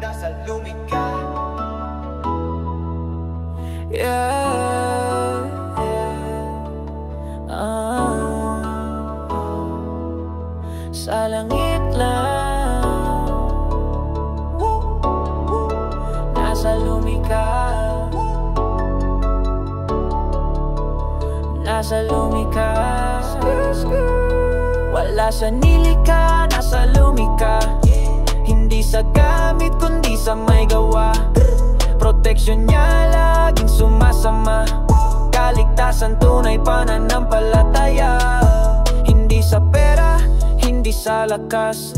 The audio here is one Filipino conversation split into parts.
nasa lumika. Yeah, sa langit lang, nasa lumika, nasa lumika. Wala sa nilika, nasa lumika. Hindi sa gamit kundi sa may gawa. Proteksyon niya laging sumasama. Kaligtasan tunay pananampalataya. Hindi sa pera, hindi sa lakas.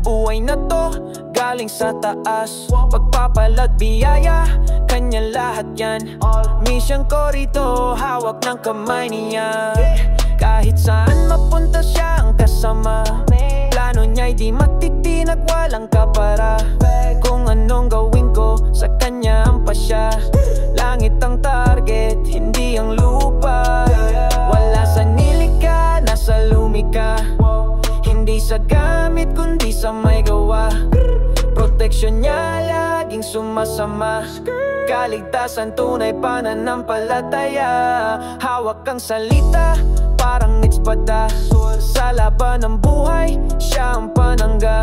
Buhay na to galing sa taas. Pagpapalat biyaya, kanya lahat yan. Mission ko rito, hawak ng kamay niya. Kahit saan mapunta siya ang kasama. Plano niya'y di matitinag, walang kapara. Kung anong gawin ko, sa kanya ang pasya. Langit ang target, hindi ang lupa. Wala sa nilika, nasa lumika. Hindi sa gamit, kundi sa may gawa. Proteksyon niya laging sumasama. Kaligtasan tunay pananampalataya. Hawak ang salita, parang espada. Sa laban ng buhay, siya ang panangga.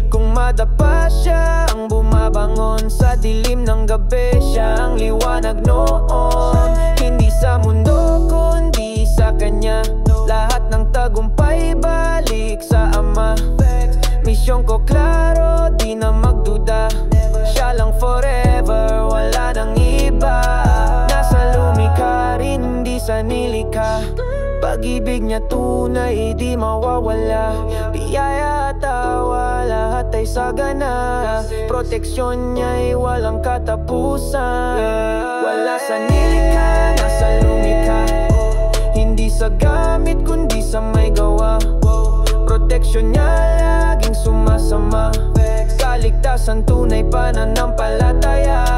Kung madapa siya ang bumabangon. Sa dilim ng gabi, siya ang liwanag noon. Hindi sa mundo, kundi sa kanya. Lahat ng tagumpay, balik sa Ama. Misyon ko klaro, di na magduda. Siya lang forever, wala nang iba. Nasa lumika rin, hindi sa nilika. Pag-ibig niya tunay, di mawawala. Biyaya at tawa, lahat ay sagana. Proteksyon niya'y walang katapusan. Wala sa nilika, nasa lumika. Hindi sa gamit, kundi sa may gawa. Proteksyon niya laging sumasama. Kaligtasan tunay pananampalataya.